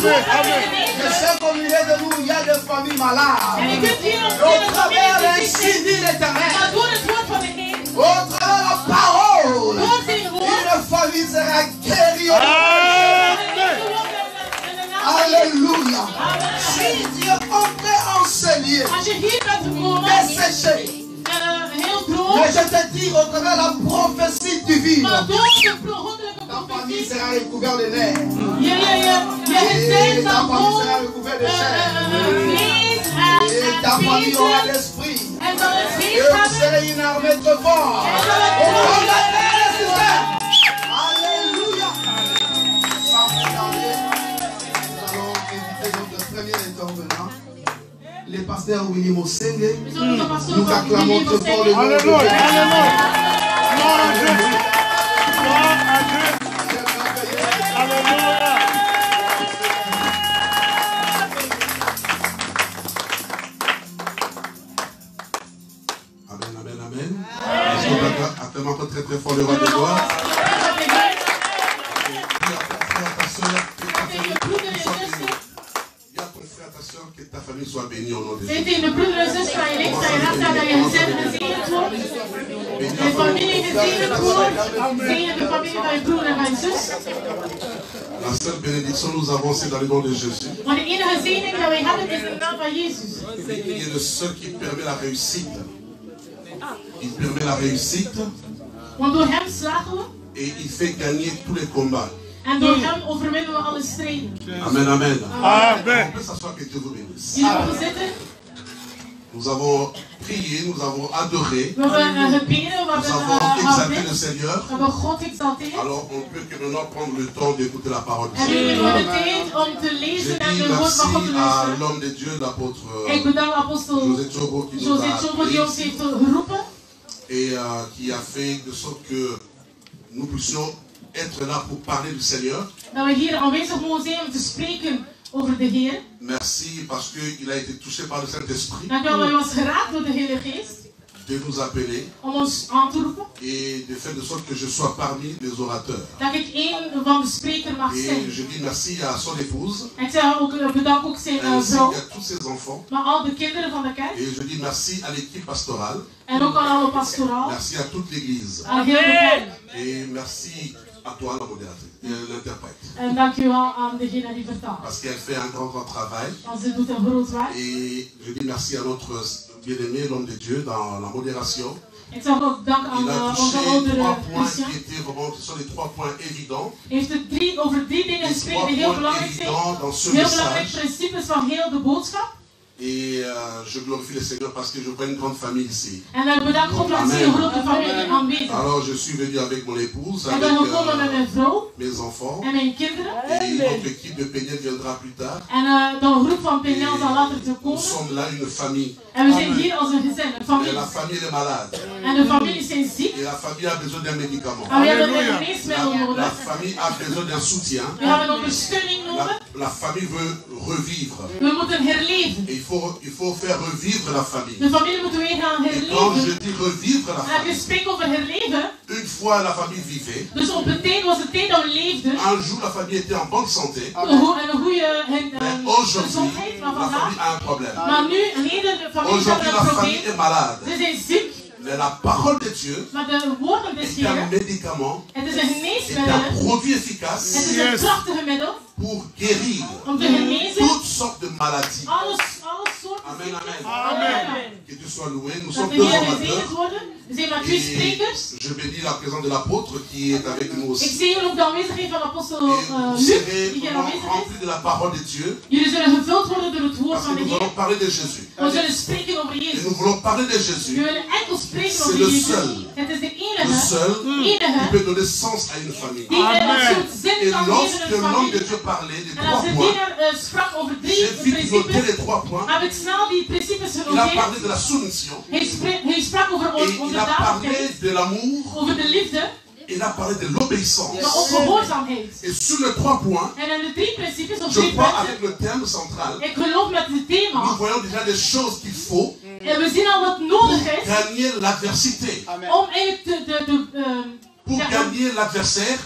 Je sais qu'au milieu de nous, il y a des familles malades. Au travers l'incendie de l'Éternel, au travers de la parole, une famille sera guérie. Alléluia. Si Dieu entrait en ce lieu, desséché, mais je te dis au travers de la prophétie divine, ta famille sera recouverte de nerfs. Et ta famille sera recouverte de chair. Et ta famille aura l'esprit. Et vous serez une armée trop forte. Alléluia. Sans plus tarder, nous allons inviter notre premier intervenant, le pasteur William Osenge. Nous acclamons très fort le nom de Dieu. Acclamons très très fort le roi de gloire. Il y a ton frère, ta soeur, que ta famille soit bénie au nom de Jésus. La seule bénédiction nous avons, c'est dans le nom de Jésus. Il est le seul qui permet la réussite. Il permet la réussite. Et il fait gagner tous les combats. Amen, amen. Amen. On peut s'asseoir, que Dieu vous bénisse. Nous avons prié, nous avons adoré, nous avons exalté le Seigneur. Alors on peut que maintenant prendre le temps d'écouter la parole du Seigneur. Je dis merci à l'homme de Dieu, l'apôtre José Tchobo, qui nous a appelés et qui a fait de sorte que nous puissions être là pour parler du Seigneur. Merci parce qu'il a été touché par le Saint-Esprit de nous appeler et de faire de sorte que je sois parmi les orateurs. Et je dis merci à son épouse ainsi qu'à tous ses enfants. Et je dis merci à l'équipe pastorale. Merci à toute l'église. Et merci à toi, la l'interprète. Parce qu'elle fait un grand travail. Et je dis merci à notre bien-aimé, l'homme de Dieu, dans la modération. Il a touché 3 points qui étaient vraiment, ce sont les 3 points évidents. Les 3 points évidents dans ce message. Et je glorifie le Seigneur parce que je vois une grande famille ici. Amen. Alors je suis venu avec mon épouse, avec mes enfants. Et notre équipe de Péniel viendra plus tard. Nous sommes là une famille. Et la famille est malade. Et la famille a besoin d'un médicament. La famille a besoin d'un soutien. La famille veut revivre. Et il faut faire revivre la famille. Et quand je dis revivre la famille, une fois la famille vivait, un jour la famille était en bonne santé, mais aujourd'hui la famille a un problème. Aujourd'hui la famille est malade. Mais la parole de Dieu est un médicament, est un produit efficace pour guérir toutes sortes de maladies. Amen, amen. Amen. Que Dieu soit loué. Nous sommes 2 orateurs. Et je bénis la présence de l'apôtre qui est avec nous aussi. Et vous serez remplis de la parole de Dieu. Parce que nous allons parler de Jésus. Et nous voulons parler de Jésus. C'est le seul qui peut donner sens à une famille. Amen. Et lorsque l'homme de Dieu parlait des 3 points, j'ai vite noté les 3 points. Il a parlé de la soumission. Et il a parlé de l'amour. Il a parlé de l'obéissance. Et sur les 3 points, je crois avec le thème central, nous voyons déjà des choses qu'il faut pour gagner l'adversité. Pour gagner l'adversaire,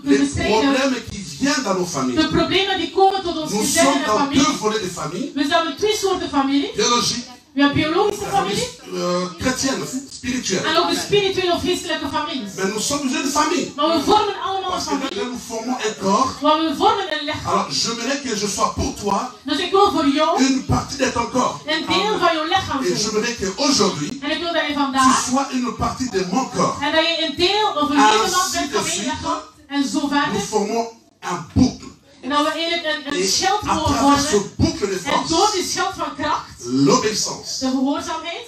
les problèmes qui vient dans nos familles. De problemen die komen tot ons Nous gezin sommes en dans familie. deux volets de famille. We hebben twee soorten familie. Biologique, We hebben biologische la familie famille chrétienne, spirituelle. en ook de spirituele of geestelijke families. Mais nous sommes une famille. Maar we vormen allemaal een Parce que familie. là, nous formons un corps. Want we vormen een lichaam. Alors, j'aimerais que je sois pour toi Dus ik wil voor jou une partie de ton corps. een deel van jouw lichaam Et zijn. j'aimerais qu'aujourd'hui, En ik wil dat je tu vandaag sois une partie de mon corps. en dat je een deel of een ledemaat bent van mijn lichaam. En zo Nous verder. formons un boucle. En dat we eigenlijk een Et schild à mogen travers ce vormen. boucle de En door force, die schild van kracht, l'obéissance, de gehoorzaamheid,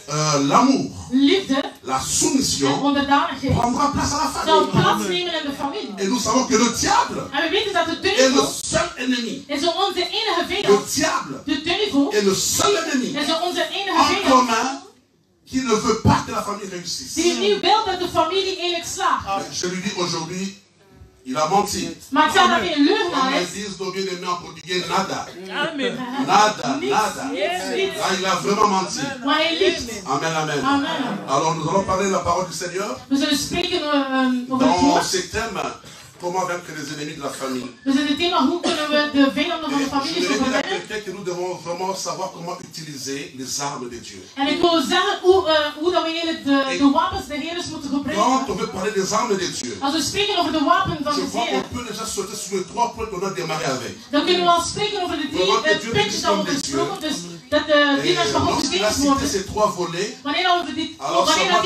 l'amour, liefde la en soumission onderdanigheid, prendra place à la zal famille. plaatsnemen in de familie. Et nous savons que le diable En we weten dat de est le duivel seul ennemi. is onze enige Le vijand. diable De duivel est le seul ennemi is onze enige en vijand commun qui ne veut pas que la famille réussisse. die niet wil dat de familie eerlijk slaagt. Je lui dis aujourd'hui, il a menti. Maar ik zeg dat hij een Comme leugenaar ils is. disent nos bien-aimés en portugais, nada. Amen. Nada, Niets, nada. niets. Là, il a vraiment menti. Maar hij liegt. Amen, amen. Amen. Alors nous allons parler de la parole du Seigneur We zullen spreken over het dans woord. ces thèmes. Comment vaincre les ennemis de la famille. Dus in het thema hoe kunnen we de vijanden van de Et familie je voudrais dire à overwinnen. quelqu'un que nous devons vraiment savoir comment utiliser les armes de Dieu. En ik wil zeggen hoe dat we eigenlijk de wapens de Heer moeten Quand gebruiken. on veut parler des armes de Dieu, Als we spreken over de wapens van je de crois Heer, qu'on peut déjà sauter sur les trois points qu'on a démarré avec. dan kunnen we al spreken over de drie puntjes dat we hebben gesproken. Dus dat de Et dienaars van God lorsqu'il a gediend cité worden. ces trois volets, Wanneer dat over die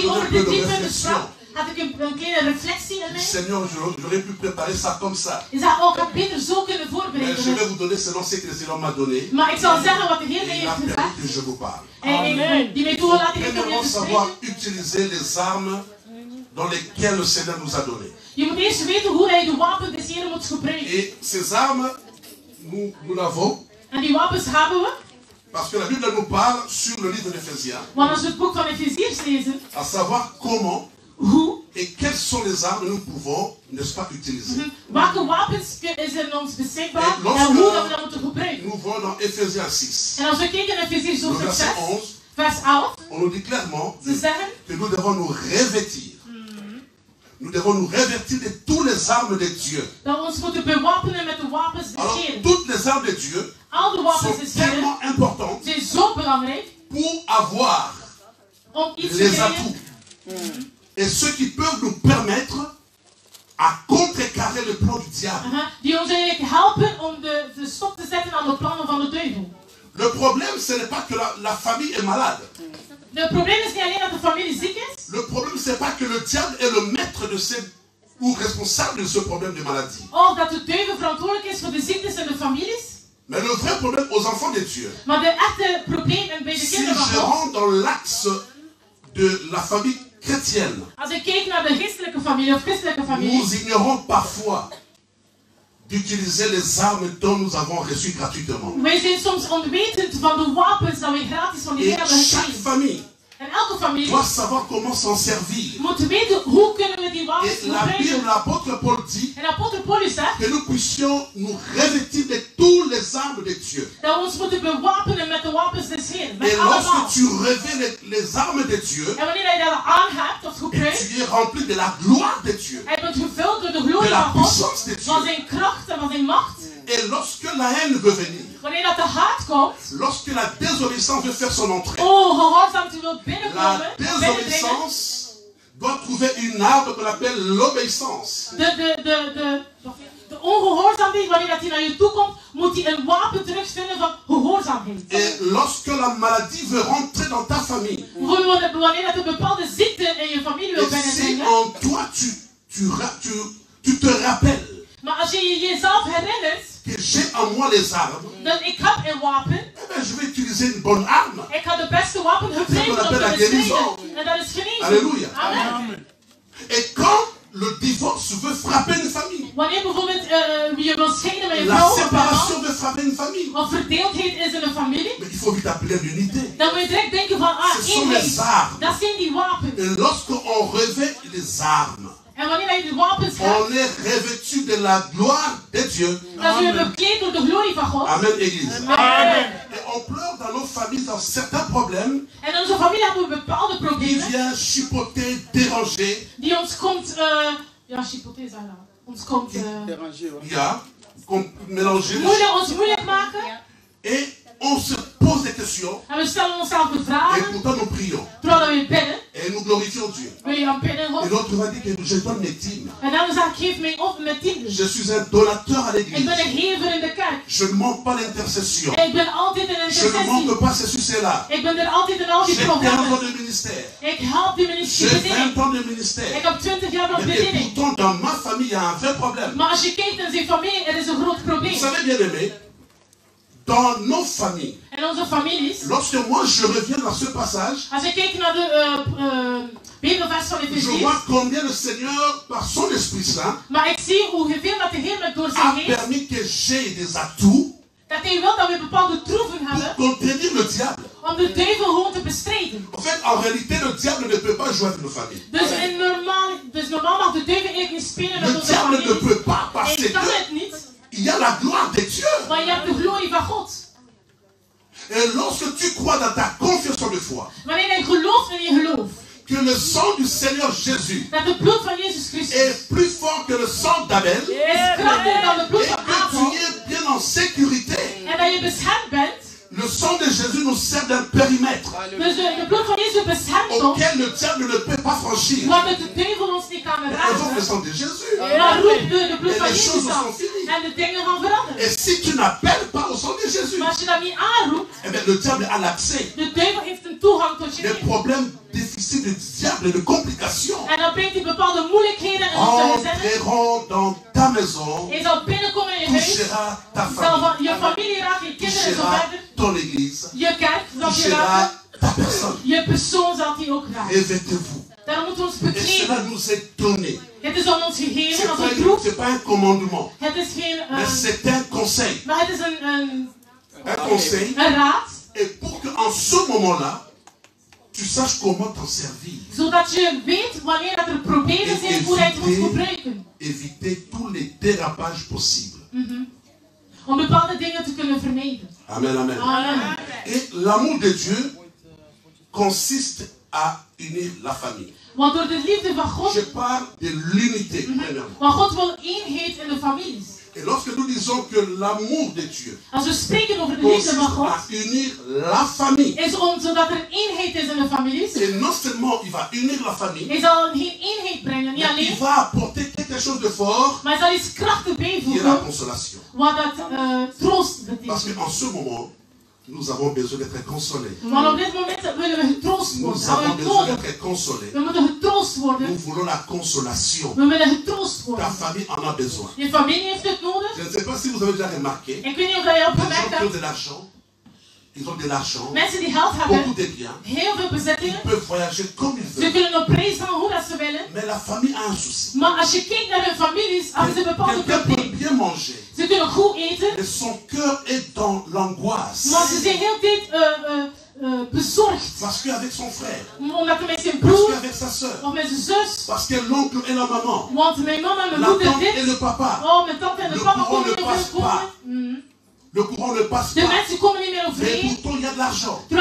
over de drie punten sprak, had ik een kleine reflectie in mij. Seigneur, j'aurais pu préparer ça comme ça. Ik zei, oh, ik had beter zo kunnen Mais je voorbereiden. vais vous donner selon ce que le Seigneur m'a donné. Maar ik zal zeggen wat de Heer Et mij il a heeft permis gezegd. que je vous parle. En die mij toelaat ik het Premièrement, even savoir spreken. utiliser les armes dans lesquelles le Seigneur nous a donné. Je moet eerst weten hoe hij de wapens des Heeren moet gebruiken. Et ces armes, nous l'avons En die wapens hebben we. parce que la Bible nous parle sur le livre d'Éphésiens, Want als we het boek van Efeziërs lezen, à savoir comment hoe, et quelles sont les armes que nous pouvons, n'est-ce pas, utiliser. welke wapens is er in ons beschikbaar Et en lorsque hoe dat we dat moeten gebruiken. nous voyons dans Éphésiens 6, En als we kijken naar Efeziërs le hoofdstuk verset 6, 11, vers 11, on nous dit clairement ze zeggen, que nous devons nous revêtir. Nous devons nous revêtir de toutes les armes de Dieu. dat we ons moeten bewapenen met de wapens des Alors, Heeren. toutes les armes de Dieu Al de wapens sont des Heeren tellement importantes zijn zo belangrijk pour avoir om iets te les krijgen atouts et ceux qui peuvent nous permettre à contrecarrer le plan du diable. die ons eigenlijk helpen om de stop te zetten aan de plannen van de duivel. Le problème, ce n'est pas que la famille est malade. Het probleem is niet alleen dat de familie ziek is. Le problème, ce n'est pas que le diable est le maître de ou responsable de ce problème de maladie. Of dat de duivel verantwoordelijk is voor de ziektes in de families. Mais le vrai problème aux enfants de Dieu, Maar de echte probleem bij de si kinderen je van God. rentre dans l'axe de la famille chrétienne, Als ik kijk naar de geestelijke familie of christelijke familie. nous ignorons parfois d'utiliser les armes dont nous avons reçues gratuitement. Wij zijn soms onwetend van de wapens dat wij gratis van die Et Heer hebben chaque gekregen. famille En elke familie doit savoir comment s'en servir. moet weten hoe kunnen we die wapens Et la Bible, gebruiken. l'apôtre Paul dit En apostel Paulus zegt que nous puissions nous revêtir de toutes les armes de Dieu. dat we ons moeten bewapenen met de wapens des Heeren. Et Met allemaal. lorsque tu revêts les armes de Dieu, En wanneer je dat aan hebt of gebruikt. tu es rempli de la gloire de Dieu, Hij bent gevuld door de de glorie la van God. puissance de Van Dieu. zijn kracht en van zijn macht. Et lorsque la haine veut venir, Wanneer dat de haat komt. lorsque la désobéissance veut faire son entrée, Oh, gehoorzaamheid wil la binnenkomen. Binnendringen. désobéissance doit trouver une arme qu'on appelle l'obéissance. De ongehoorzaamheid, wanneer dat hij naar je toe komt, moet hij een wapen terugvinden van gehoorzaamheid. Et lorsque la maladie veut rentrer dans ta famille, Wanneer dat een bepaalde ziekte in je familie wil et si binnendringen. en toi tu te rappelles Maar als je jezelf herinnert, que j'ai en moi les armes, dat ik heb een wapen. eh ben, je vais utiliser une bonne arme. Ik ga de beste wapen gebruiken om te bestrijden. En dat is genezing. Alléluia. Amen. Et quand le divorce veut frapper une famille, Wanneer bijvoorbeeld je wil scheiden met je la vrouw séparation veut frapper une famille, of verdeeldheid is in een familie, mais il faut vite appeler l'unité. dan moet je direct denken van, Ce sont les eenheid. armes. Dat zijn die wapens. Et lorsqu'on revêt les armes, En wanneer je die wapens hebt, on est revêtu de la gloire de Dieu. dan zul je bekleed door de glorie van God. Amen, Église. Amen. Et on pleure dans nos familles dans certains problèmes En in onze familie hebben we bepaalde qui problemen viennent chipoter, déranger. die ons komt, ja, chipoté zeggen. Ons komt, Ja, mélanger. Et on se pose des questions. Et pourtant nous prions. Et nous glorifions Dieu. Et l'autre va dire que je donne mes dîmes. Je suis un donateur à l'église. Je ne manque pas l'intercession. Je ne manque pas ceci, cela. J'ai 15 ans de ministère. J'ai 20 ans de ministère. Et pourtant dans ma famille il y a un vrai problème. Vous savez bien aimé, dans nos familles, lorsque moi je reviens dans ce passage, je vois combien le Seigneur, par son Esprit Saint, a permis que j'ai des atouts pour contenir le diable. En fait, en réalité, le diable ne peut pas jouer avec nos familles. Le diable ne peut pas parce que il y a la gloire de Dieu. Et lorsque tu crois dans ta confession de foi, que le sang du Seigneur Jésus est plus fort que le sang d'Abel, et que tu es bien en sécurité, le sang de Jésus nous sert d'un périmètre auquel le diable ne peut pas franchir. Évoque le sang de Jésus. Et les choses sont finies. Et si tu n'appelles pas au sang de Jésus, eh bien, le diable a l'accès. Les problèmes difficiles du diable, de complications, entreront dans ta maison, touchera ta famille, touchera ton église, touchera ta personne. Revêtez-vous. Et cela nous est donné. Ce n'est pas un commandement, mais c'est un conseil. Un conseil. Et pour qu'en ce moment-là, tu saches comment t'en servir. Éviter tous les dérapages possibles. Amen, amen. Et l'amour de Dieu consiste à unir la famille. Je parle de l'unité. Et lorsque nous disons que l'amour de Dieu consiste à unir la famille, et non seulement il va unir la famille, mais il va apporter quelque chose de fort, qui est la consolation. Parce qu'en ce moment, nous avons besoin d'être consolés. Nous avons besoin d'être consolés. Nous voulons la consolation. Ta famille en a besoin. Je ne sais pas si vous avez déjà remarqué, les gens qui ont de l'argent, ils ont de l'argent, beaucoup de biens, ils peuvent voyager comme ils veulent. Mais la famille a un souci. Quelqu'un peut bien manger, mais son cœur est dans l'angoisse. Parce qu'avec son frère, parce qu'avec sa soeur, parce que l'oncle et la maman, la tante et le papa, le courant ne passe pas. Le courant ne passe pas. Mais pourtant il y a de l'argent. Et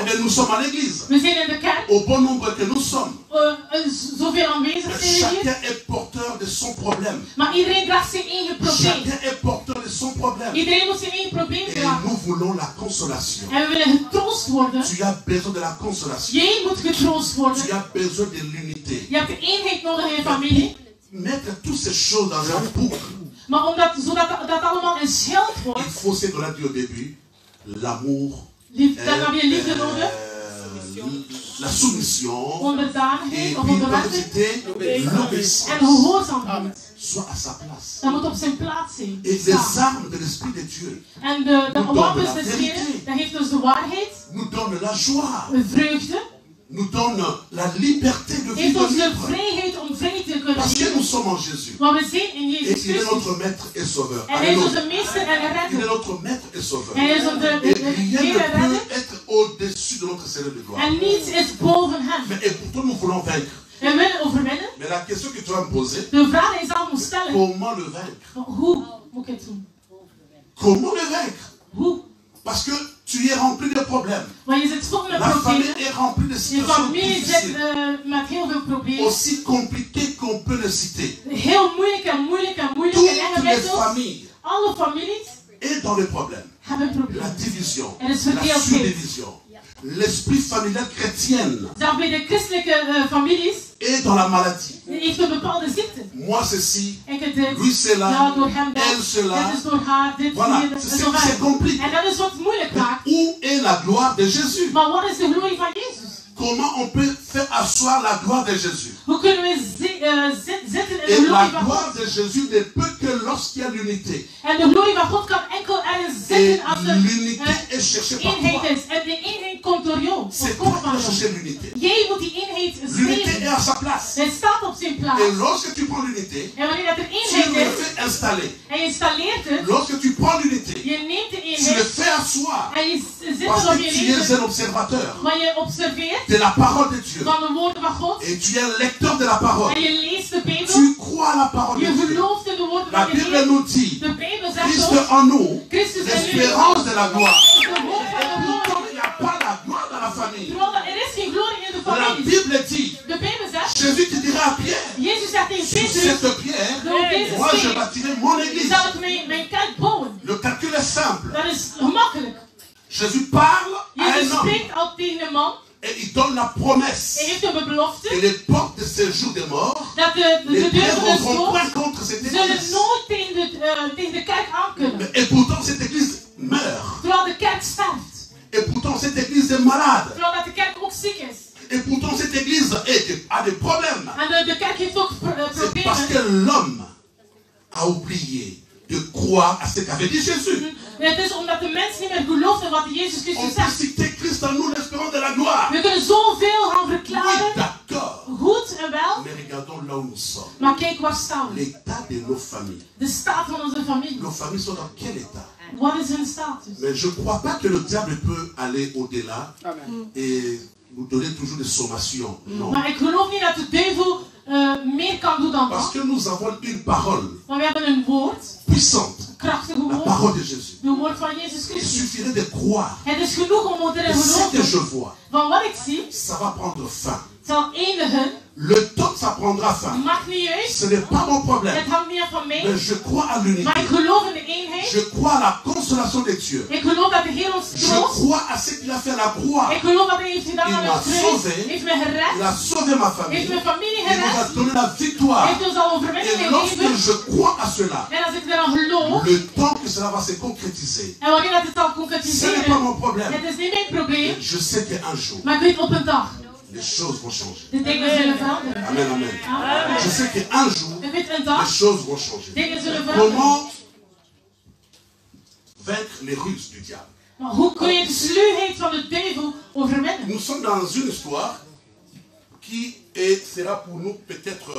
bien nous sommes à l'église. Au bon nombre que nous sommes. Chacun est porteur de son problème. Chacun est porteur de son problème. Et nous voulons la consolation. Tu as besoin de la consolation. Tu as besoin de l'unité. Mettre toutes ces choses dans un boucle. Il faut ce qu'on a dit au début, l'amour, la soumission et l'identité, l'obéissance soit à sa place. Et les armes de l'Esprit de Dieu nous donnent la vérité, nous donnent la joie, nous donne la liberté de vivre libre. Parce que nous sommes en Jésus. Et il est notre maître et sauveur. Il est notre maître et sauveur. Et rien ne peut être au-dessus de notre Seigneur de gloire. Mais et pourtant nous voulons vaincre. Mais la question que tu vas me poser, comment le vaincre? Comment le vaincre? Parce que tu es rempli de problèmes. La famille est remplie de situations difficiles. Aussi compliquées qu'on peut le citer. Toutes les familles alle families et dans les problèmes, hebben problemen. la division, Er is la verdeeldheid. subdivision, l'esprit familial chrétien Zelfs bij de christelijke families et dans la maladie. heeft een bepaalde ziekte. Moi ceci, Ik het dit, lui cela, ja, door hem dat, elle cela. dit is door haar, dit, Voilà, hier, dit, en c'est zo verder. compliqué. En dat is wat moeilijk Mais maakt. où est la gloire de Jésus? Maar wat is de glorie van Jezus? Comment on peut faire asseoir la gloire de Jésus? Hoe kunnen we zitten in de Et la glorie van gloire God? de Jésus ne peut que lorsqu'il y a l'unité. En de glorie van God kan enkel erin Et zitten als er l'unité est cherchée par eenheid toi. is. En de eenheid komt door jou. Of C'est komt toi qui van vas jou. chercher l'unité. Jij moet die eenheid L'unité est streven. à sa place. Het staat op zijn plaats. Et lorsque tu prends l'unité, En wanneer dat er tu eenheid le is fais installer. en je installeert het, Lorsque tu prends l'unité, je neemt de tu le eenheid fais asseoir. en je zet Parce het op que je tu es leven. un observateur Maar je observeert de la parole de Dieu. van de woorden van God Et tu es un lecteur de la parole. en je leest de Bijbel. Tu crois à la parole de Je Dieu. gelooft in de woorden La van de Bible Heer. nous dit, De Bijbel zegt Christ ons, en nous, Christus in u, l'espérance de la gloire. de hoop van de glorie. Pourtant, il n'y a pas la gloire dans la famille. Terwijl er is geen glorie in de La familie. Bible dit, De Bijbel zegt, Jésus te dira à Pierre, Jezus zegt tegen sur Petrus, cette pierre, door deze moi je steen bâtirai mon église. zal ik mijn kerk bouwen. Le calcul est simple. Dat is gemakkelijk. Jésus parle à Jezus un homme spreekt al tegen een man et il donne la promesse. en heeft een belofte Et les portes de séjour des morts, dat de les deur pierres van ne de vont dood point contre cette zullen église. nooit tegen de kerk aankunnen. Et pourtant cette église meurt. Terwijl de kerk sterft. Et pourtant cette église est malade. Terwijl dat de kerk ook ziek is. Et pourtant cette église a des problèmes. En de kerk heeft ook C'est parce problemen. que l'homme a oublié de croire à ce qu'avait dit Jésus. Het is omdat de mens niet meer gelooft in wat Jezus On Christus peut zegt. citer Christ en nous, l'espérance de la gloire. We kunnen zoveel gaan Oui, verklaren, d'accord. goed en wel, Mais regardons là où nous sommes. maar kijk waar staan we. L'état de nos familles. De staat van onze familie. Nos familles sont dans quel état? Wat is hun status? Mais je ne crois pas que le diable peut aller au-delà et nous donner toujours des sommations. Non. Maar ik geloof niet dat de duivel meer kan doen dan Parce dat. que nous avons une parole Maar we hebben een woord, puissante. krachtige La woord, parole de Jésus. de woord van Jezus Il Christus. suffirait de croire. Het is genoeg om erin Et ce que geloven. je vois, Van wat ik zie, ça va prendre fin. zal eindigen. Le temps, ça prendra fin. Maakt niet uit. Ce n'est pas mon problème. Het hangt niet af van mij. Mais je crois à l'unité. Maar ik geloof in de eenheid. Je crois à la consolation de Dieu. Ik geloof dat de Heer ons Je troost. crois à ce qu'il a fait à la croix. Ik geloof dat hij heeft gedaan Il aan m'a het kruis. sauvé. Heeft mij Il gered. a sauvé ma Heeft famille. mijn familie Il nous a gered. donné la victoire. Heeft ons al overwinning Et lorsque gegeven. je crois à cela, En als ik eraan geloof. le temps que cela va se concrétiser, En wanneer dat het zal ce n'est pas concretiseren. mon problème. Het is niet mijn probleem. Je sais qu'un jour, Maar ik weet op een dag. les choses vont changer. De dingen zullen veranderen. Amen, amen. Amen. Je sais qu'un jour, Ik weet een les dag. choses vont changer. Dingen zullen veranderen. Comment vaincre les ruses du diable? Maar hoe kun je de sluwheid van de duivel overwinnen? Nous sommes dans une histoire qui sera pour nous peut-être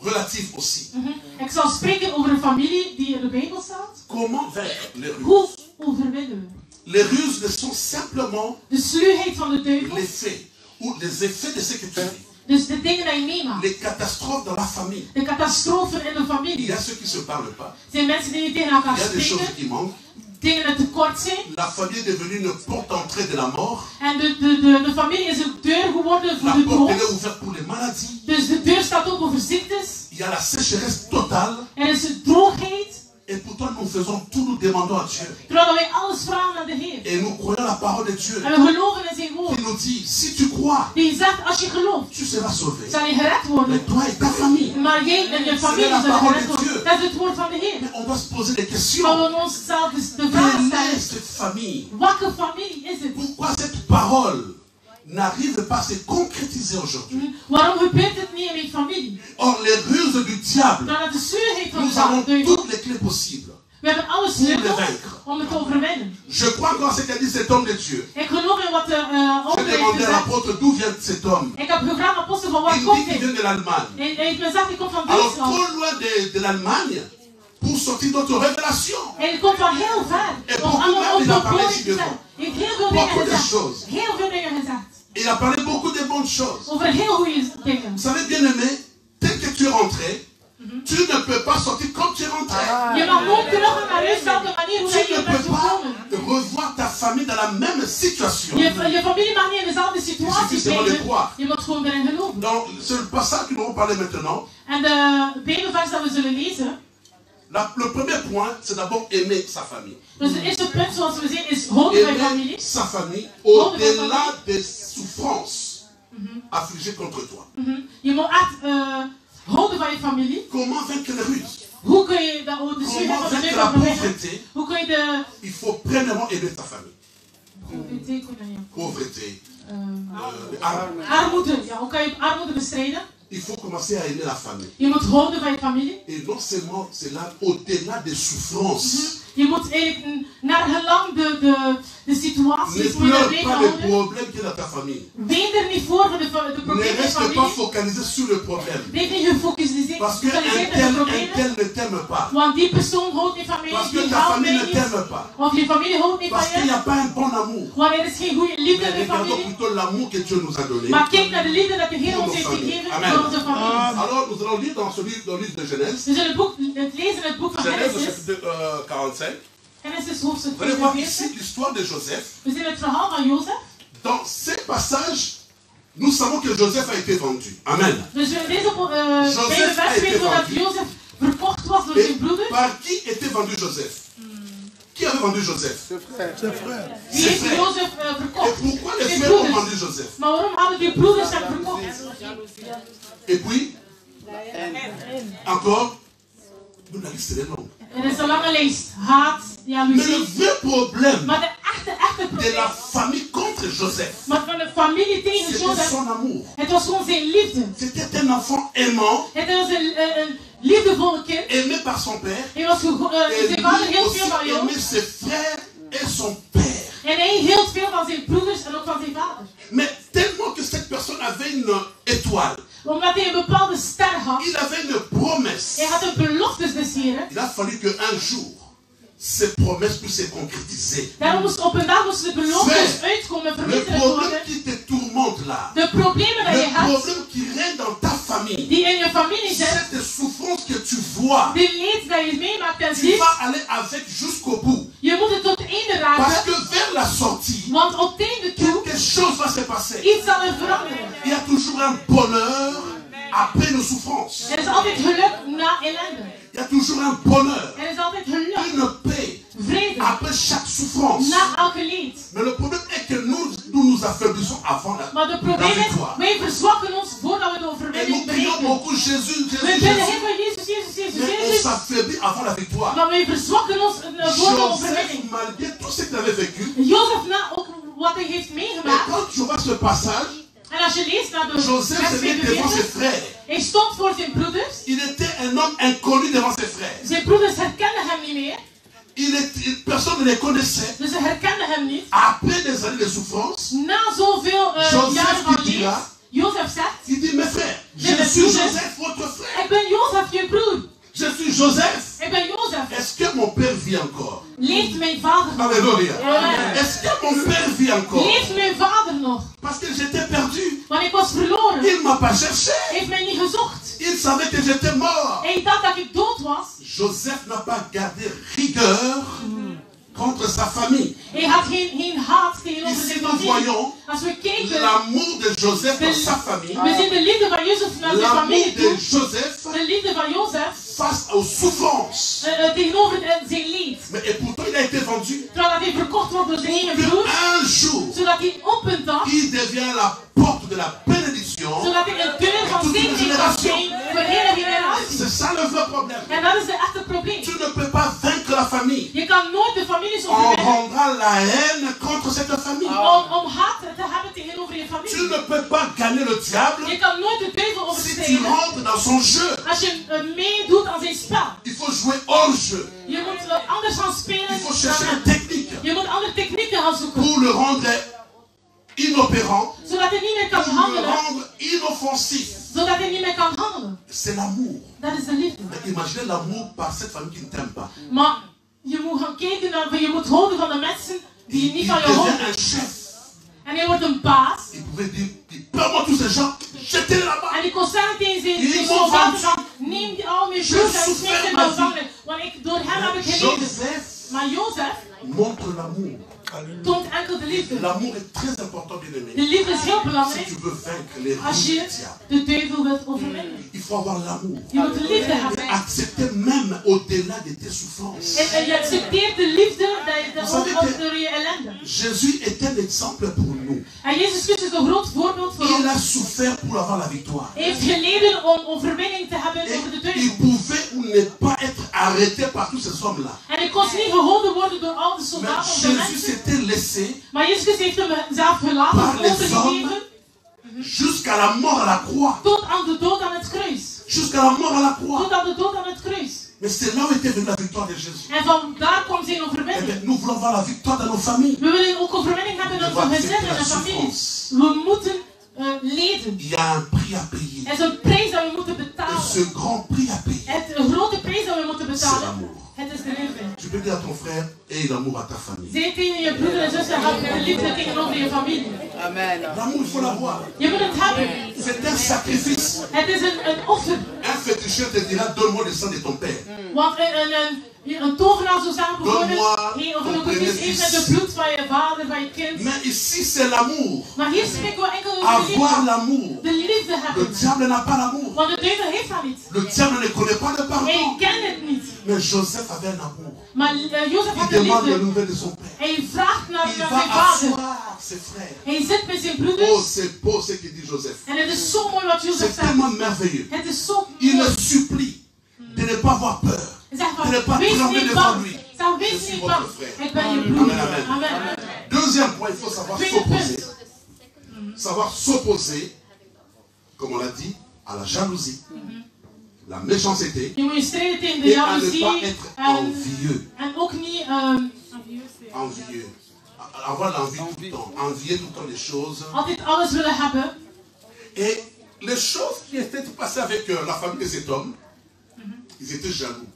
relative aussi. Ik zal spreken over een familie die in de Bijbel staat. Comment vaincre les ruses? Hoe overwinnen we? Les ruses ne sont simplement De sluwheid van de duivel. les faits ou les effets de ce que tu vis. Dus de dingen die je meemaakt. Les catastrophes dans la famille. De catastrofen in de Il y familie. a ceux qui ne se parlent pas. Het zijn mensen die niet tegen elkaar Il y a des choses spreken. qui manquent. Dingen die tekort zijn. La famille est devenue une porte d'entrée de la mort. En de familie is een deur geworden voor La de porte est dood. ouverte pour les maladies. Dus de deur staat open voor ziektes. Il y a la sécheresse totale. Er is droogheid. Et pourtant, nous faisons tout, nous demandons à Dieu. Terwijl wij alles vragen aan de Heer. Et nous croyons la parole de Dieu. En we geloven in zijn woord. Il nous dit, si tu crois, Die zegt, als je gelooft, tu seras sauvé. zal je gered worden. Mais toi et ta famille. Maar jij en je familie la zullen parole gered de worden. Dieu. Dat is het woord van de Heer. Mais on doit se poser des Maar questions. we moeten onszelf dus de vraag Quelle stellen. est cette famille? Welke familie is het? Pourquoi cette parole n'arrive pas à se concrétiser aujourd'hui? Waarom gebeurt het niet in mijn familie? Or, les ruses du diable, Dan de sluwheid van nous de avons duivel. toutes les clés possibles. We hebben alle Pour le sleutels vaincre. om het te overwinnen. Je crois encore à ce qu'a dit cet homme de Dieu. Ik geloof in wat de Je ouder heeft demandais à gezegd. l'apôtre d'où vient cet homme. Ik heb gevraagd aan apostel van waar Il komt dit qu'il hij? vient de l'Allemagne. En hij heeft me gezegd, hij komt van Alors, Duitsland. trop loin de l'Allemagne pour sortir d'autres révélations. En hij komt van heel ver. En Om beaucoup allemaal même, il a op parlé te ci-devant. zeggen. Hij heeft heel veel dingen Beaucoup de gezegd. choses. Heel veel dingen gezegd. Il a parlé beaucoup de bonnes choses. Over heel goede dingen. Vous savez, bien aimé, tel que tu es rentré, tu ne peux pas sortir comme tu es rentré. Je mag nooit terug naar huis op de manier hoe Tu je ne bent peux pas gekomen. revoir ta famille dans la même situation. Je familie mag niet in dezelfde Il situatie suffit seulement de blijven. croire. Je moet gewoon erin geloven. Donc, c'est le passage que nous allons parler maintenant. En de Bijbelvers dat we zullen lezen, Le premier point, c'est d'abord aimer sa famille. Dus het eerste punt, zoals we zien, is houden van je familie. Aimer sa famille au-delà des souffrances affligées contre toi. Je moet echt houden van je familie. Comment vaincre les ruses? Hoe kun je de Comment vaincre la pauvreté? Hoe kun je de... Il faut premièrement aimer ta famille. Pauvreté. Armoede. Ja, hoe kan je armoede bestrijden? Il faut commencer à aimer la famille. Je moet houden van je familie. Et non seulement cela, au-delà des souffrances. Je moet eigenlijk naar gelang de situaties moet je ne pleure pas les problèmes qu'il y a dans ta famille. Ween er niet voor de problemen ne reste pas focalisé sur le problème. Blijf niet gefocaliseerd Parce qu'un tel ne t'aime pas. Want die persoon houdt niet van mij. Parce que ta famille ne t'aime pas. Of je familie houdt niet van je. Parce qu'il n'y a pas un bon amour. Want er is geen goede liefde in de familie. Regardons plutôt l'amour que Dieu nous a donné. Maar kijk naar de liefde dat de Heer ons heeft gegeven voor onze familie. Alors nous allons lire dans le livre de Genèse. We zullen lezen het boek van Genèse Genesis. chapitre 45. Genesis hoofdstuk Vous allez voir ici l'histoire de Joseph. We zien het verhaal van Jozef. Dans ces passages, nous savons que Joseph a été vendu. Amen. Dus in deze vers weten we dat Jozef verkocht was door zijn broeders. Par qui était vendu Joseph? Qui avait vendu Joseph? Ses frères. Wie heeft Jozef verkocht? Et pourquoi les frères ont vendu Joseph? Maar waarom hadden die broeders hem verkocht? Et puis, encore, nous la liste est longue. Er is een lange lijst. Haat, jaloezie. Mais le vrai problème Maar de echte de probleem. la famille contre Joseph, Maar van de familie tegen c'était Jozef. son amour. Het was gewoon zijn liefde. C'était un enfant aimant, Het was een liefdevolle kind. aimé par son père, Hij was zijn vader et lui heel aussi veel van jou. aimé ses frères et son père. En hij hield veel van zijn broeders en ook van zijn vader. Mais tellement que cette personne avait une étoile, Omdat hij een bepaalde ster had. il avait une promesse. Hij had een belofte des Heren. Il a fallu qu'un jour, ces promesses puissent se concrétiser. Daarom moest op een dag moesten de beloftes uitkomen en Le verwittigd problème worden. qui te tourmente là, De problemen dat je le hebt, problème qui règne dans ta famille, die in je familie zijn, cette souffrance que tu vois, de leed dat je meemaakt en tu ziet, vas aller avec jusqu'au bout. je moet het tot het einde Parce raken. que vers la sortie, Want op het einde toe, quelque chose va se passer. iets zal er veranderen. Il y a toujours un bonheur après nos souffrances. Er is altijd geluk na ellende. Il y a toujours un bonheur, Er is altijd geluk, une paix vrede, après chaque souffrance. na elke leed. Mais le problème est que nous affaiblissons avant Maar de la probleem is, victoire. wij verzwakken ons voordat we de Et nous overwinning prions bereiken. beaucoup Jésus, We Jésus, bidden Jésus. heel veel Jezus, Jezus, Jezus, Mais on Jezus. s'affaiblit avant la victoire. Maar wij verzwakken ons voor de Joseph, overwinning. malgré tout ce qu'il avait vécu, Jozef, na ook wat hij heeft et meegemaakt. quand tu vois ce passage, En als je leest naar de Joseph vers se met devant ses 45, frères. hij stond voor zijn broeders. Il était un homme inconnu devant ses frères. Zijn broeders herkenden hem niet meer. Personne ne les connaissait. Dus ze herkenden hem niet. Après des années de souffrance, Na zoveel Joseph jaren van die leed, dira, Jozef zegt, il dit, mes frères, je Mais suis Joseph- Joseph, votre frère. ik ben Jozef, je broer. Je suis Joseph. Ik ben Jozef. Est-ce que mon père vit encore? Leeft mijn vader nog? Alléluia. Amen. Est-ce que mon père vit encore? Leeft mijn vader nog? Parce que j'étais perdu. Want ik was verloren. Il ne m'a pas cherché. Hij heeft mij niet gezocht. Il savait que j'étais mort. Hij dacht dat ik dood was. Joseph n'a pas gardé rigueur contre sa famille. Hij had geen haat tegenover Ici, zijn nous familie. voyons Als we kijken, l'amour de Joseph dans sa famille, we zien de liefde van Jozef naar zijn l'amour familie de toe. Joseph De liefde van Jozef face aux souffrances. tegenover zijn leed. Mais et pourtant, il a été vendu. Terwijl hij verkocht wordt door zijn eigen broer. Un jour, Zodat hij op een dag, il devient la porte de la bénédiction. zodat hij een deur van zegen kan zijn voor hele generaties. C'est ça le vrai problème. En dat is het echte probleem. Tu ne peux pas vaincre la famille. Je kan nooit de families On overwinnen rendra la haine contre cette famille. om haat te hebben tegenover je Tu familie. ne peux pas gagner le diable Je kan nooit de duivel si tu overstijgen rentres dans son jeu. als je meedoet aan zijn spel. Il faut jouer hors jeu. Je moet anders gaan spelen Il faut dan chercher une hem. technique Je moet andere technieken gaan zoeken. pour le rendre inopérant, Zodat hij niet meer kan pour le handelen. rendre inoffensif. Zodat hij niet meer kan handelen. C'est l'amour. Dat is de liefde. Mais imaginez l'amour par cette famille qui ne t'aime pas. Maar je moet gaan kijken naar, je moet houden van de mensen die Il niet van je devient houden. un chef. En hij wordt een baas. Il pouvait dire, perds-moi tous ces gens, jetez-les là-bas. En ik kon zeggen tegen zijn soldaten van, neem al mijn broers en smeek in de gevangenis. Want door hem heb ik geleden. Joseph Maar Jozef montre l'amour toont enkel de liefde. L'amour est très important, bien aimé. De liefde is heel Si belangrijk. tu veux vaincre les Als je de duivel wilt overwinnen. il faut avoir l'amour. Je moet de liefde Et hebben. accepter même au-delà de tes souffrances. En je accepteert de liefde Vous savez door je ellende. Jésus est un exemple pour nous. En Jezus Christus is een groot voorbeeld voor Il ons. a souffert pour avoir la victoire. Hij heeft geleden om overwinning te hebben over de Et duivel. il pouvait ou ne pas être arrêté par tous ces hommes-là. En hij kon niet gehouden worden door al de Mais soldaten of de Jésus mensen. s'était laissé Maar Jezus Christus heeft hem zelf gelaten, par les hommes overgegeven, jusqu'à la mort à la croix. tot aan de dood aan het kruis. Jusqu'à la mort à la croix. Tot aan de dood aan het kruis. Mais c'est là où était venue la victoire de Jésus. En vandaar kwam zijn Eh overwinning. bien, nous voulons voir la victoire dans nos familles. We willen ook overwinning hebben in On onze va gezinnen accepter en la families. souffrance. We moeten leden. Il y a un prix à payer. Er is een prijs dat we moeten Et betalen. ce grand prix à payer, Het grote prijs dat we moeten c'est betalen, l'amour. het is de liefde. Tu peux dire à ton frère, aie l'amour à ta famille. Zeg tegen je broeder en zuster, heb de liefde tegenover je familie. Amen. L'amour, il faut l'avoir. Je moet het hebben. C'est un sacrifice. Het is een offer. Un féticheur te dira, donne-moi le sang de ton père. Want een tovenaar zou zeggen bijvoorbeeld, Donne-moi of een ton occultist premier heeft met fils. het bloed van je vader, van je kind. Mais ici, c'est l'amour. Maar hier spreken we enkel over de Avoir liefde. l'amour. De liefde Le hebben. diable n'a pas l'amour. Want de duivel heeft dat niet. Le diable ne connaît pas le Hij pardon. kent het niet. Mais Joseph avait un amour. Maar Jozef Il had de demande les liefde. nouvelles de son père. Hij vraagt naar Il zijn va vader. asseoir ses frères. Hij zit met zijn Oh, broeders. c'est beau ce que dit Joseph. En het is zo mooi wat Jozef C'est zegt. tellement merveilleux. Het is zo Il mooi. le supplie de ne pas avoir peur. Hij zegt de ne pas van, wees trembler niet devant bang. lui. Zeg, Je wees suis niet votre bang. frère. Ik ben je broeder. Amen, amen. Amen. Deuxième point, il faut savoir Tweede s'opposer. punt. Savoir s'opposer, comme on l'a dit, à la jalousie, la méchanceté Je moet je strijden tegen de et à ne jaloezie. pas être envieux. En ook niet... Envieux. Avoir l'envie tout le temps. Envier tout le temps les choses. altijd alles willen hebben. Et les choses qui étaient passées avec la famille de cet homme, ils étaient jaloux.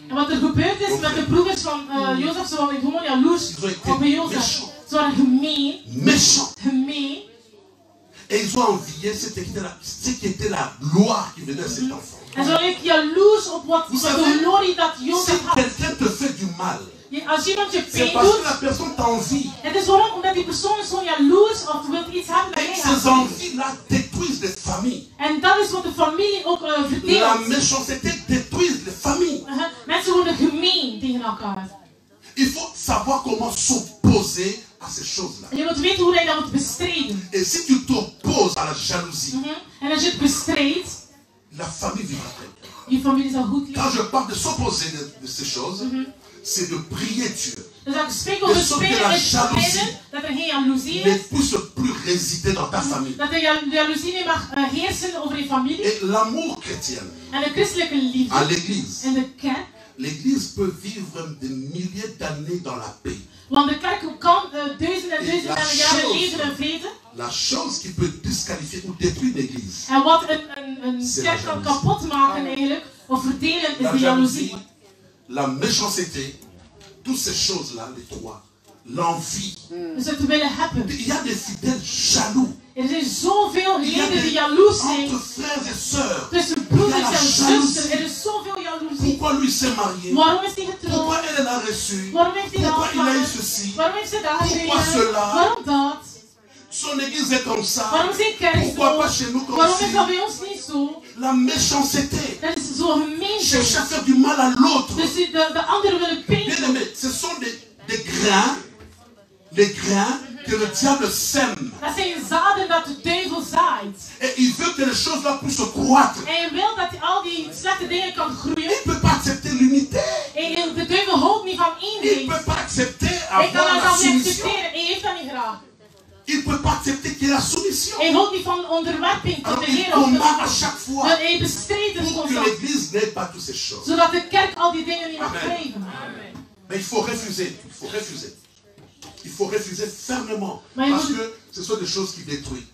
En wat er gebeurd is met de broeders van Jozef, ze waren gewoon jaloers Ils ont été op Jozef. méchants. Ze waren gemeen. Méchants. Gemeen. Et ils ont envié ce qui était la gloire qui venait à cet enfant. En ze waren ook jaloers op wat Vous de savez, glorie dat si Jozef had. quelqu'un te fait du mal, Als iemand je c'est pijn parce que doet, la personne t'envie. het is waarom omdat die persoon is zo jaloers of wil iets hebben dat Et jij ces hebt. envies-là détruisent les familles. En dat is wat de familie ook La verdeelt. méchanceté détruit les familles. Mensen worden gemeen tegen elkaar. Il faut savoir comment s'opposer à ces choses-là. En je moet weten hoe je dat moet bestrijden. Et si tu t'opposes à la jalousie, En als je het bestrijdt, la famille vivra très bien. je familie zal goed Quand leven. je parle de s'opposer de ces choses, c'est de prier Dieu. Dus als ik spreek over De sorte spelen que la en jalousie strijden, dat er geen jaloezie Ne is. puisse plus résider dans ta famille. Dat de jaloezie niet mag heersen over je familie. Et l'amour chrétien En de christelijke à liefde l'église. en de kerk. L'église peut vivre des milliers d'années dans la paix. Want de kerk kan duizenden en Et la duizenden jaren chose- leven in vrede. La chose qui peut disqualifier ou détruire l'église, En wat een C'est kerk la kan jalousie. kapot maken eigenlijk, of verdelen, is la de jalousie, jaloezie. la méchanceté, toutes ces choses-là, les trois, l'envie. Dus het willen hebben. Il y a des fidèles jaloux. Er zijn zoveel Il y a leden die des, jaloers zijn entre frères et sœurs. tussen broeders Ja, en jaloezie. zusters. Er is zoveel jaloezie. Pourquoi lui s'est marié? Waarom is hij getrouwd? Pourquoi elle l'a reçu? Waarom heeft hij dat Pourquoi il a eu ontvangen? ceci? Waarom heeft ze dat Pourquoi gekregen? cela? Waarom dat? Son église est comme ça. Waarom zijn kerk Pourquoi zo? pas chez nous comme Waarom ci? is dat bij ons niet zo? La méchanceté. Dat is zo gemeen. Chercher à faire du mal à l'autre. Dus de anderen willen pijn Bien doen. aimé, ce sont des grains, les grains que le diable sème. Dat zijn zaden dat de duivel zaait. Et il veut que les choses là puissent croître. En je wil dat al die slechte dingen kan groeien. Il ne peut pas accepter l'unité. En de duivel houdt niet van Il ne eenheid. peut pas accepter Hij kan avoir dat la dan niet soumission. accepteren. Hij heeft dat niet graag. Il ne peut pas accepter qu'il y ait la soumission. Hij houdt niet van onderwerping tot Alors de il Heer. Of combat à de- chaque fois dat hij bestrijdt het pour que constant. l'église n'ait pas toutes ces choses. Zodat de kerk al die dingen niet mag Amen. krijgen. Mais il faut refuser. Il faut refuser. Il faut refuser fermement. Mais Parce vous- que ce sont des choses qui détruisent.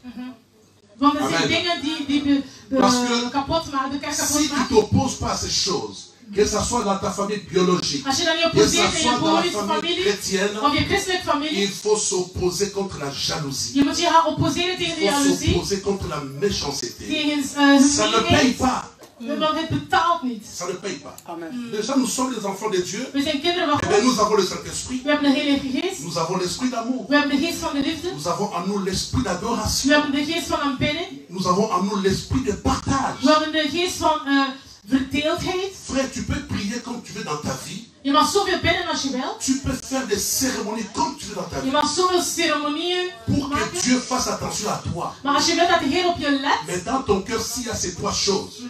Want er zijn Amen. dingen die Parce que kapot maken, de kerk Si kapot tu ne maken. t'opposes pas à ces choses, que ce soit dans ta famille biologique, Als je dat niet que ce opposeert in je soit dans la biologische famille familie chrétienne, of je christelijke il familie, faut s'opposer contre la jalousie. je moet je gaan opposeren tegen de Il faut jaloezie, s'opposer contre la méchanceté. tegen Ça ne paye gemeenheid. pas. Ça ne paye pas. Déjà, nous sommes les enfants de Dieu. We zijn kinderen van Et God. nous avons le Saint-Esprit. We hebben de Heilige Geest. Nous avons l'esprit d'amour. We hebben de geest van de liefde. Nous avons en nous l'esprit d'adoration. We hebben de geest van aanbidding. Nous avons en nous l'esprit de partage. We hebben de geest van verdeeldheid. Frère, tu peux prier comme tu veux dans ta vie. Je mag zoveel bidden als je wilt. Tu peux faire des cérémonies comme tu veux dans ta vie. Je mag zoveel ceremonieën Pour maken. que Dieu fasse attention à toi. Maar als je wilt dat de Heer op je let. Mais dans ton cœur, s'il y a ces trois choses,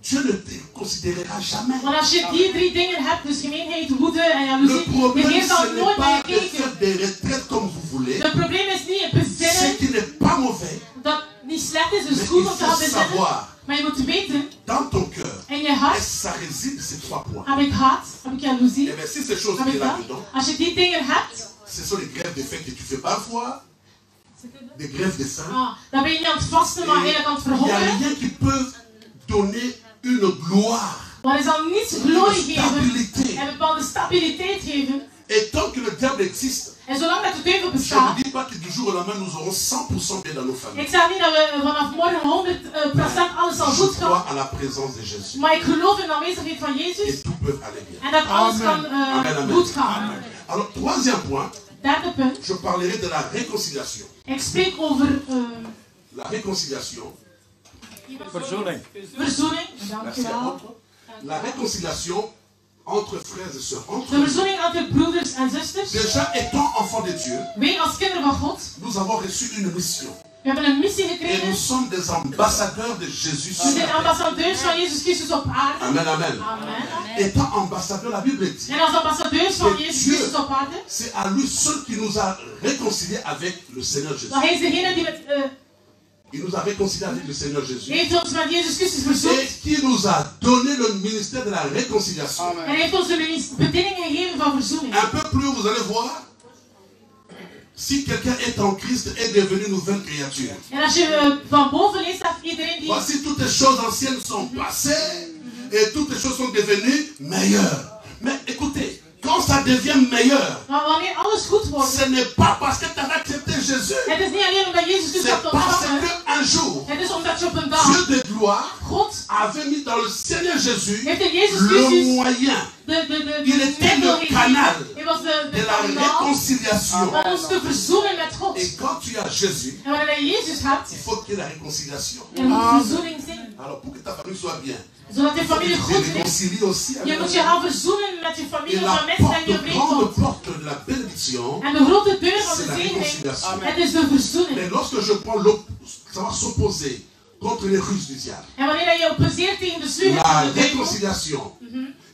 Dieu ne te considérera jamais. Want als je die drie dingen hebt, dus gemeenheid, woede en Le jaloezie, de problème, Heer zal ce n'est nooit naar pas je de kijken. faire des retraites comme vous voulez. Het probleem is niet het Ce bezinnen qui n'est pas mauvais, dat niet slecht is, dus mais goed il om te faut gaan bezinnen. savoir, Maar je moet weten, dans ton cœur, in je hart, ça réside ces trois points. heb ik haat, heb ik jaloezie, Et bien, si ces choses heb qui ik sont dat. là-dedans, Als je die dingen hebt, ce sont les grèves de faim que tu fais parfois, des grèves de faim. dan ben je niet aan het vasten, maar eigenlijk aan het Il n'y a verhongeren. rien qui peut donner une gloire, Maar er zal niets une glorie geven stabilité. en bepaalde stabiliteit geven. Et tant que le diable existe, En zolang dat de duivel je ne bestaat, dis pas que du jour au lendemain nous aurons 100% bien dans nos familles. ik zeg niet dat we vanaf morgen 100% alles zal Je goed crois gaan. à la présence de Jésus. Maar ik geloof in de aanwezigheid van Jezus Et tout peut aller bien. en dat alles kan Amen, amen. goed gaan. Alors, troisième point, Derde punt. je parlerai de la réconciliation. Ik spreek over La réconciliation. verzoening. Merci à Dankjewel. votre. La réconciliation entre frères et sœurs. Entre De verzoening entre broeders en zusters. Déjà, étant enfants de Dieu, Wij als kinderen van God, nous avons reçu une mission. we hebben een missie Et gekregen. nous sommes des ambassadeurs de Jésus sur We la zijn terre. ambassadeurs van Jezus Christus op aarde. Amen, amen. Amen. Étant ambassadeurs, la Bible dit, En als ambassadeurs van Que Jezus Dieu- Christus op aarde, c'est à lui seul qui nous a réconciliés avec le Seigneur Jésus. dan hij is degene die Il nous a réconciliés avec le Seigneur Jésus. heeft ons met Jezus Christus verzoend. Et qui nous a donné le ministère de la réconciliation. En hij heeft ons de bediening gegeven van verzoening. Un peu plus haut, vous allez voir, si quelqu'un est en Christ, est devenu une nouvelle créature. En als je van boven leest dat iedereen die... Voici toutes les choses anciennes sont passées et toutes les choses sont devenues meilleures. Mais écoutez, quand ça devient meilleur, Maar wanneer alles goed wordt, ce n'est pas parce que tu as accepté Jésus. het is niet alleen omdat Jezus Christus C'est hebt parce ontvangen. qu'un jour, Het is omdat je op een dag, Dieu de gloire God avait mis dans le Seigneur Jésus heeft in Jezus le Christus moyen de était middel le canal gegeven. Hij was de de la kanaal réconciliation. om ons te verzoenen met God. Et quand tu as Jésus, En wanneer je Jezus hebt, il faut qu'il y ait la réconciliation. er moet verzoening zijn. Alors pour que ta famille soit bien, Zodat je il faut que familie tu goed te is. réconcilies aussi Je avec moet je Dieu. gaan verzoenen met je Et familie, la met mensen en je grande vrienden. porte de la bénédiction, En de grote deur van c'est de la zegening, réconciliation. het is de verzoening. Mais lorsque je prends ça va s'opposer contre les ruses du diable. En wanneer je opposeert tegen de sluier La van de duivel, réconciliation.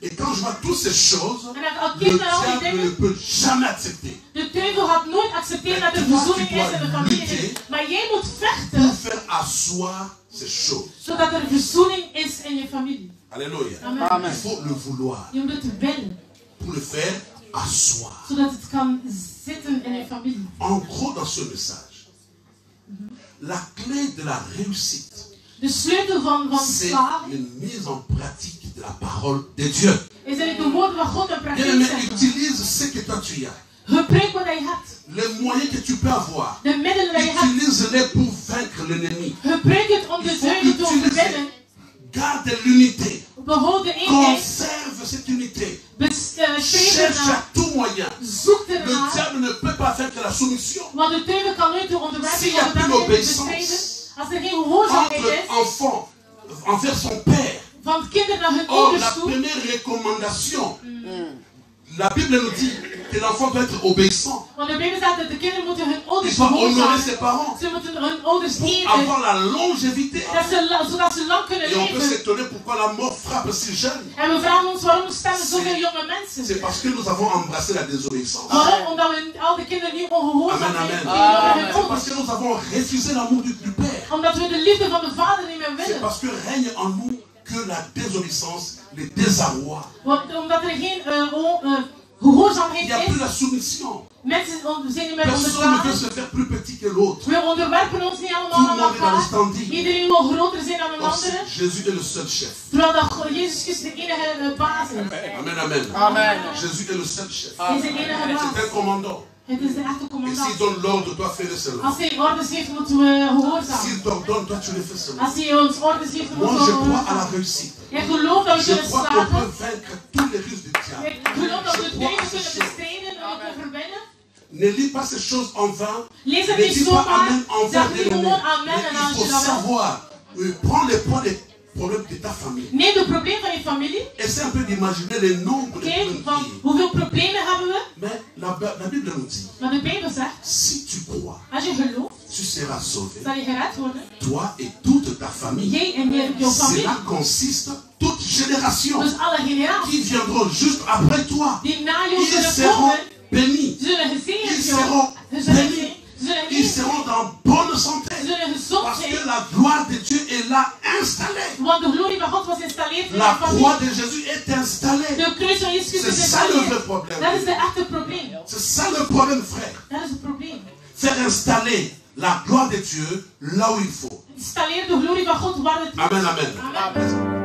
Et quand je vois toutes ces choses, en als le kind naar al die diable ne dingen, peut jamais accepter. de duivel gaat nooit accepteren dat er verzoening is in de familie. Maar jij moet Pour vechten, faire asseoir ces choses. zodat er verzoening is in je familie. Alléluia. Amen. Il faut le vouloir Je moet het willen, pour le faire asseoir. zodat het kan zitten in je familie. En gros, dans ce message, la clé de la réussite, De sleutel van c'est slagen une mise en pratique de la parole de Dieu. is eigenlijk de woorden van God in Bien praktijk aimé, zetten. utilise ce que toi tu as. Gebruik wat je hebt. Les moyens que tu peux avoir. De middelen die je hebt. Utilise-les pour vaincre l'ennemi. Gebruik het om de duivel te overwinnen. Garde l'unité. Behoud de eenheid. Conserve cette unité. Streef Cherche ernaar. à tout moyen. Zoek Le ernaar. diable ne peut pas faire que la soumission Want de duivel kan nooit de S'il onderwerping y a van de plus dagen d'obéissance bestrijden. Als er geen gehoorzaamheid entre is enfants envers son père. van kinderen naar hun Or, ouders la toe. première recommandation, la Bible nous dit que l'enfant doit être obéissant. Want de Bijbel zegt dat de kinderen moeten hun Il ouders doit honorer gehoorzamen. ses parents Ze moeten hun ouders pour eren. avoir la longévité. Zodat ze lang kunnen Et on peut leven. s'étonner pourquoi la mort frappe si jeune. En we vragen ons waarom stemmen zoveel jonge mensen. C'est parce que nous avons embrassé la désobéissance. Waarom? Omdat we al die kinderen nu ongehoorzaam Amen, zijn amen. tegenover hun C'est parce ouders. que nous avons refusé l'amour du Père. Omdat we de liefde van de vader niet meer C'est willen. parce que règne en nous que la désobéissance, le désarroi. Omdat er geen Il gehoorzaamheid n'y a plus is. la soumission. Mensen zijn niet meer Personne ne veut onderdanig. se faire plus petit que l'autre. We onderwerpen ons niet Tout allemaal le aan monde est dans le elkaar. standing. Iedereen wil groter zijn dan een Or, andere. Jésus est le seul chef. Terwijl dat Jezus Christus de enige baas is. Amen, amen. Amen. Jésus est le seul chef. Hij is de enige C'est un baas. commandant. Het is de echte Et commandant. s'il donne l'ordre, toi fais-le seulement. Als hij orders heeft, moeten we gehoorzamen. S'il t'ordonne, toi tu le fais seulement. Als hij ons orders heeft, Moi moeten we je crois à la gehoorzamen. réussite. Ik geloof dat we Je kunnen crois qu'on slagen. peut vaincre tous les ruses du diable. Ik geloof dat we Je het crois à tegen ces kunnen choses. bestrijden en ook overwinnen. Ne lis pas ces choses en vain. Lees het Ne niet dis pas zomaar. amen en vain. Zeg niet gewoon amen Mais en il als je faut dat wil. savoir, prends les points des problèmes de ta famille. Neem de probleem van je familie. Essaie un peu d'imaginer les nombres de Kijk problèmes van qu'il y a. hoeveel problemen hebben we. Mais la Bible nous dit, Maar de Bijbel zegt, si tu crois, als je gelooft, tu seras sauvé. zal je gered worden. Toi et toute ta famille. Jij en jouw familie. Cela consiste toute génération Dus alle generaties qui viendront juste après toi. die na jou Ils zullen seront komen, bénis. zullen gezegend Ils worden. seront Ze zullen bénis. gezegend. Ze zullen Ils gezegend. seront dans bonne santé. Ze zullen gezond Parce que zijn. la gloire de Dieu est là installée. Want de glorie van God was installeerd in La de familie. croix de Jésus est installée. De kruis van Jezus Christus is C'est ça le vrai installeerd. problème. Dat is de echte probleem. C'est ça le problème, frère. Dat is het probleem. Faire installer la gloire de Dieu là où il faut. Installeer de glorie van God waar het Amen, amen. Amen.